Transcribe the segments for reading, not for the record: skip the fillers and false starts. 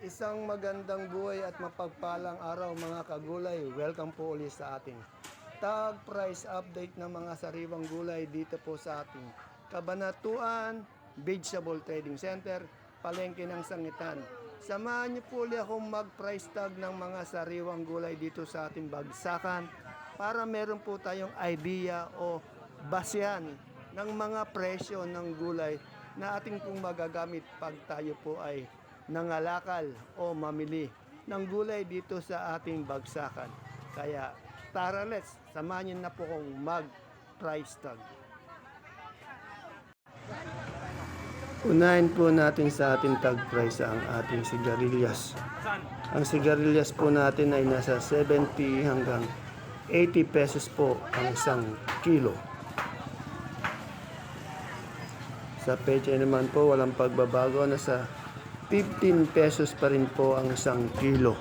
Isang magandang buhay at mapagpalang araw mga kagulay. Welcome po ulit sa ating tag price update ng mga sariwang gulay dito po sa ating Kabanatuan Vegetable Trading Center, Palengke ng Sangitan. Samahan niyo po ulit akong mag-price tag ng mga sariwang gulay dito sa ating bagsakan para meron po tayong idea o basehan ng mga presyo ng gulay na ating pong magagamit pag tayo po ay nangalakal o mamili ng gulay dito sa ating bagsakan. Kaya tara, let's samahan niyo na po kong mag-price tag. Unahin po natin sa ating tag price ang ating sigarilyas. Ang sigarilyas po natin ay nasa 70 hanggang 80 pesos po ang isang kilo. Sa pecha naman po walang pagbabago, nasa 15 pesos pa rin po ang isang kilo.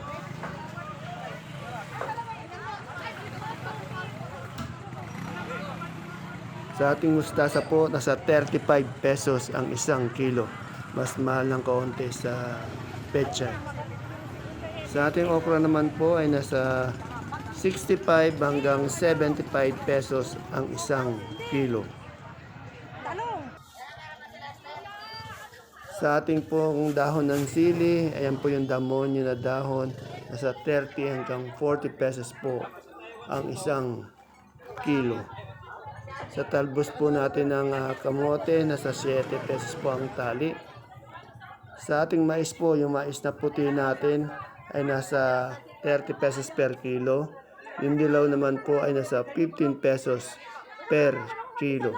Sa ating mustasa po, nasa 35 pesos ang isang kilo. Mas mahal ng kaunti sa pecha. Sa ating okra naman po ay nasa 65 hanggang 75 pesos ang isang kilo. Sa ating pong dahon ng sili, ayan po yung damonyo na dahon, nasa 30 hanggang 40 pesos po ang isang kilo. Sa talbos po natin ng kamote, nasa 7 pesos po ang tali. Sa ating mais po, yung mais na puti natin ay nasa 30 pesos per kilo. Yung dilaw naman po ay nasa 15 pesos per kilo.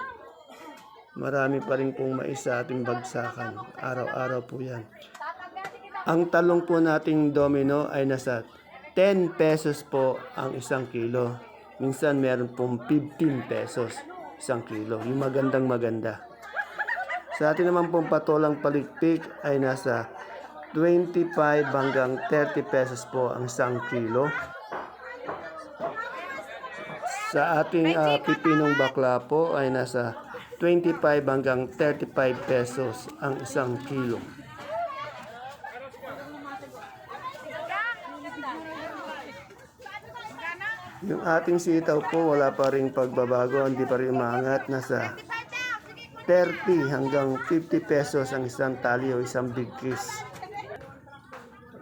Marami pa rin pong mais sa ating bagsakan. Araw-araw po yan. Ang talong po nating domino ay nasa 10 pesos po ang isang kilo. Minsan meron pong 15 pesos isang kilo. Yung maganda. Sa atin naman pong patolang palikpik ay nasa 25 hanggang 30 pesos po ang isang kilo. Sa ating pipinong bakla po ay nasa 25 hanggang 35 pesos ang isang kilo. Yung ating sitaw po wala pa ring pagbabago, hindi pa rin umangat, nasa 30 hanggang 50 pesos ang isang tali o isang big kiss.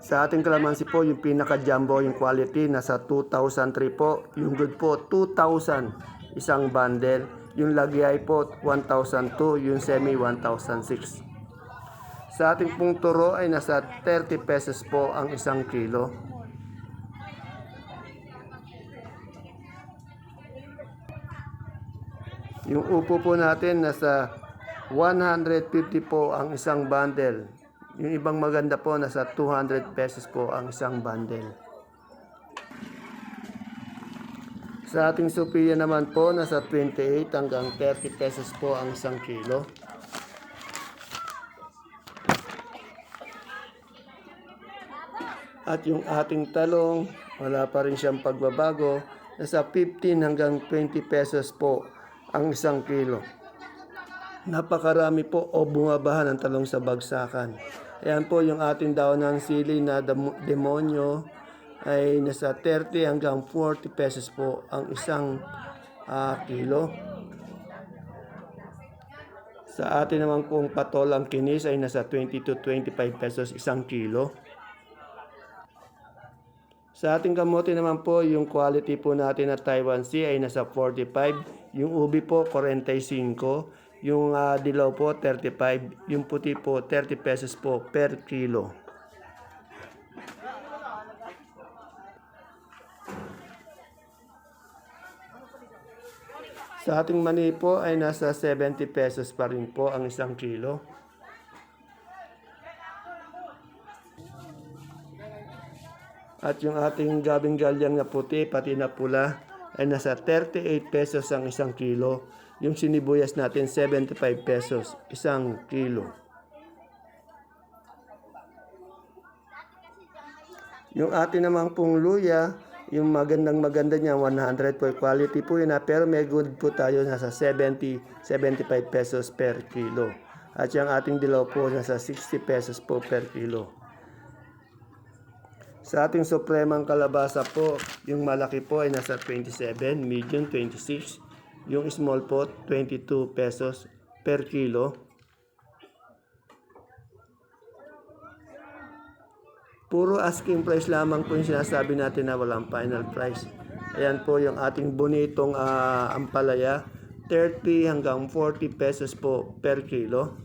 Sa ating kalamansi po, yung pinaka-jumbo, yung quality, nasa 2,003 po. Yung good po, 2,000 isang bundle. Yung lagyay po, 1,002. Yung semi, 1,006. Sa ating pong turo ay nasa 30 pesos po ang isang kilo. Yung upo po natin, nasa 150 po ang isang bundle. Yung ibang maganda po, nasa 200 pesos po ang isang bundle. Sa ating Sophia naman po, nasa 28 hanggang 30 pesos po ang isang kilo. At yung ating talong, wala pa rin siyang pagbabago, nasa 15 hanggang 20 pesos po ang isang kilo. Napakarami po o bumabahan ng talong sa bagsakan. Ayan po yung ating daon ng sili na demonyo ay nasa 30 hanggang 40 pesos po ang isang kilo. Sa atin naman pong patolang kinis ay nasa 20 to 25 pesos isang kilo. Sa ating kamote naman po, yung quality po natin na Taiwan Sea ay nasa 45. Yung ubi po, 45. Yung dilaw po, 35. Yung puti po, 30 pesos po per kilo. Sa ating mani po ay nasa 70 pesos pa rin po ang isang kilo. At yung ating gabing galyang na puti, pati na pula, ay nasa 38 pesos ang isang kilo. Yung sinibuyas natin, 75 pesos isang kilo. Yung atin namang pong luya, yung maganda niya, 100 po quality po yun, pero may good po tayo, nasa 70-75 pesos per kilo. At yung ating dilaw po, nasa 60 pesos po per kilo. Sa ating supremang kalabasa po, yung malaki po ay nasa 27, medium 26, yung small po 22 pesos per kilo. Puro asking price lamang po yung sinasabi natin na walang final price. Ayan po yung ating bonitong ampalaya, 30 hanggang 40 pesos po per kilo.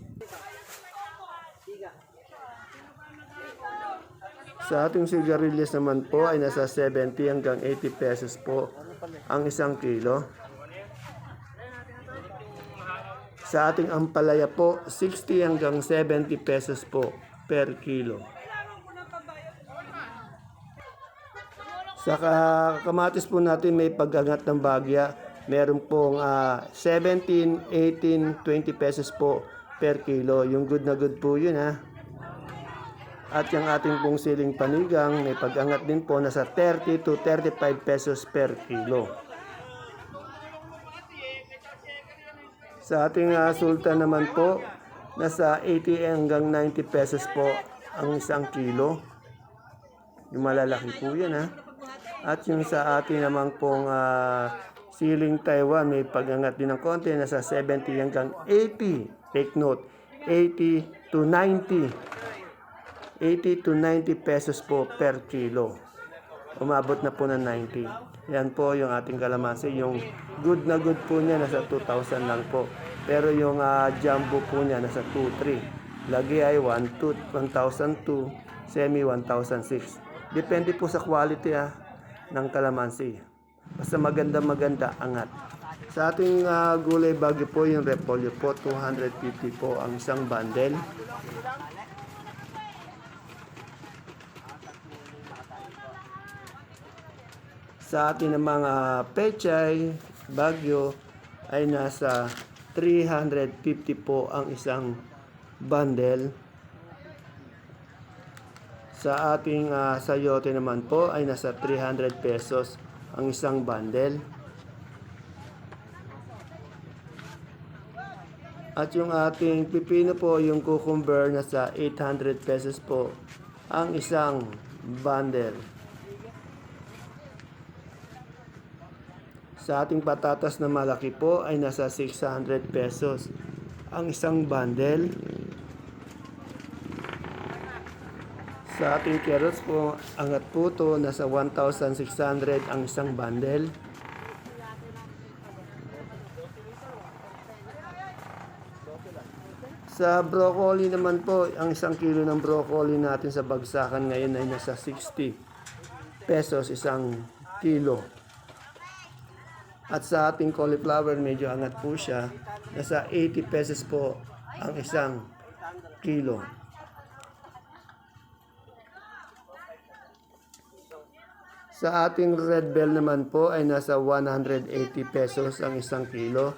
Sa ating sigarilyas naman po ay nasa 70 hanggang 80 pesos po ang isang kilo. Sa ating ampalaya po, 60 hanggang 70 pesos po per kilo. Sa kamatis po natin may pag-angat ng bagya. Meron pong 17, 18, 20 pesos po per kilo. Yung good na good po yun ha. At yung ating pong siling panigang may pag-angat din po nasa 30 to 35 pesos per kilo. Sa ating sultan naman po, nasa 80 hanggang 90 pesos po ang isang kilo. Yung malalaki po yan ha. At yung sa ating naman pong siling Taiwan, may pag-angat din ng konti, nasa 70 hanggang 80. Take note, 80 to 90. 80 to 90 pesos po per kilo. Umabot na po ng 90. Yan po yung ating kalamansi. Yung good na good po niya, nasa 2,000 lang po. Pero yung jumbo po niya, nasa 2,300. Lagi ay 1,002, semi 1,006. Depende po sa quality ng kalamansi. Basta maganda angat. Sa ating gulay bagyo po yung repolyo po 250 po ang isang bundle. Sa ating mga pechay bagyo ay nasa 350 po ang isang bundle. Sa ating sayote naman po ay nasa 300 pesos ang isang bundle. At yung ating pipino po, yung cucumber, nasa 800 pesos po ang isang bundle. Sa ating patatas na malaki po ay nasa 600 pesos ang isang bundle. Sa ating carrots po, angat po to, nasa 1,600 ang isang bundle. Sa broccoli naman po, ang isang kilo ng broccoli natin sa bagsakan ngayon ay nasa 60 pesos isang kilo. At sa ating cauliflower, medyo angat po siya. Nasa 80 pesos po ang isang kilo. Sa ating red bell naman po ay nasa 180 pesos ang isang kilo.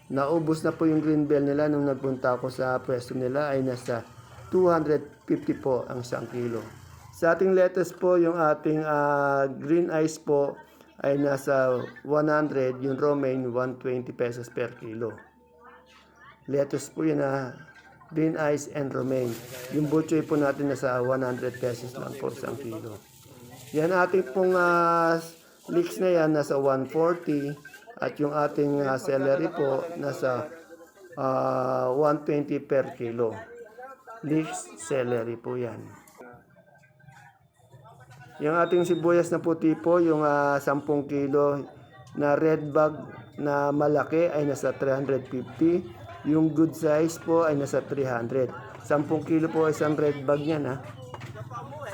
Naubos na po yung green bell nila nung nagpunta ako sa pwesto nila ay nasa 250 po ang isang kilo. Sa ating lettuce po, yung ating green ice po ay nasa 100, yung romaine 120 pesos per kilo. Lettuce po yun green ice and romaine. Yung butchoy po natin nasa 100 pesos lang po isang kilo. Yan ating pong leeks na yan nasa 140 at yung ating celery po nasa 120 per kilo. Leeks, celery po yan. Yung ating sibuyas na puti po, yung 10 kilo na red bag na malaki ay nasa 350. Yung good size po ay nasa 300. 10 kilo po isang red bag niyan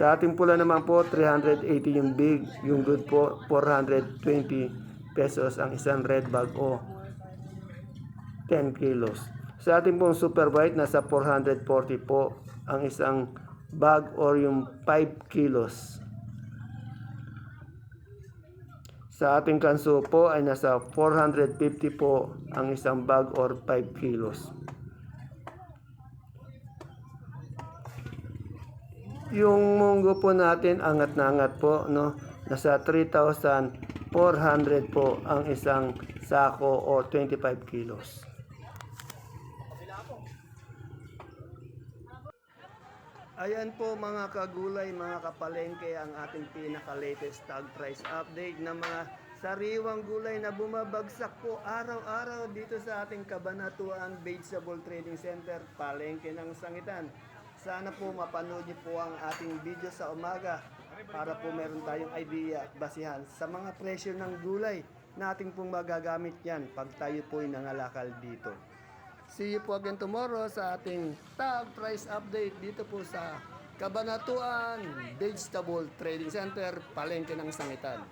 Sa ating pula naman po, 380 yung big. Yung good po, 420 pesos ang isang red bag o 10 kilos. Sa ating pong super white, nasa 440 po ang isang bag or yung 5 kilos. Sa ating kanso po ay nasa 450 po ang isang bag or 5 kilos. Yung munggo po natin, angat na angat po, no? Nasa 3,400 po ang isang sako o 25 kilos. Ayan po mga kagulay, mga kapalengke, ang ating pinaka-latest tag price update ng mga sariwang gulay na bumabagsak po araw-araw dito sa ating Kabanatuan Vegetable Trading Center, Palengke ng Sangitan. Sana po mapanood niyo po ang ating video sa umaga para po meron tayong idea at basihan sa mga presyo ng gulay nating pong magagamit yan pag tayo po'y nangalakal dito. See you po again tomorrow sa ating tag price update dito po sa Kabanatuan Vegetable Trading Center, Palengke ng Sangitan.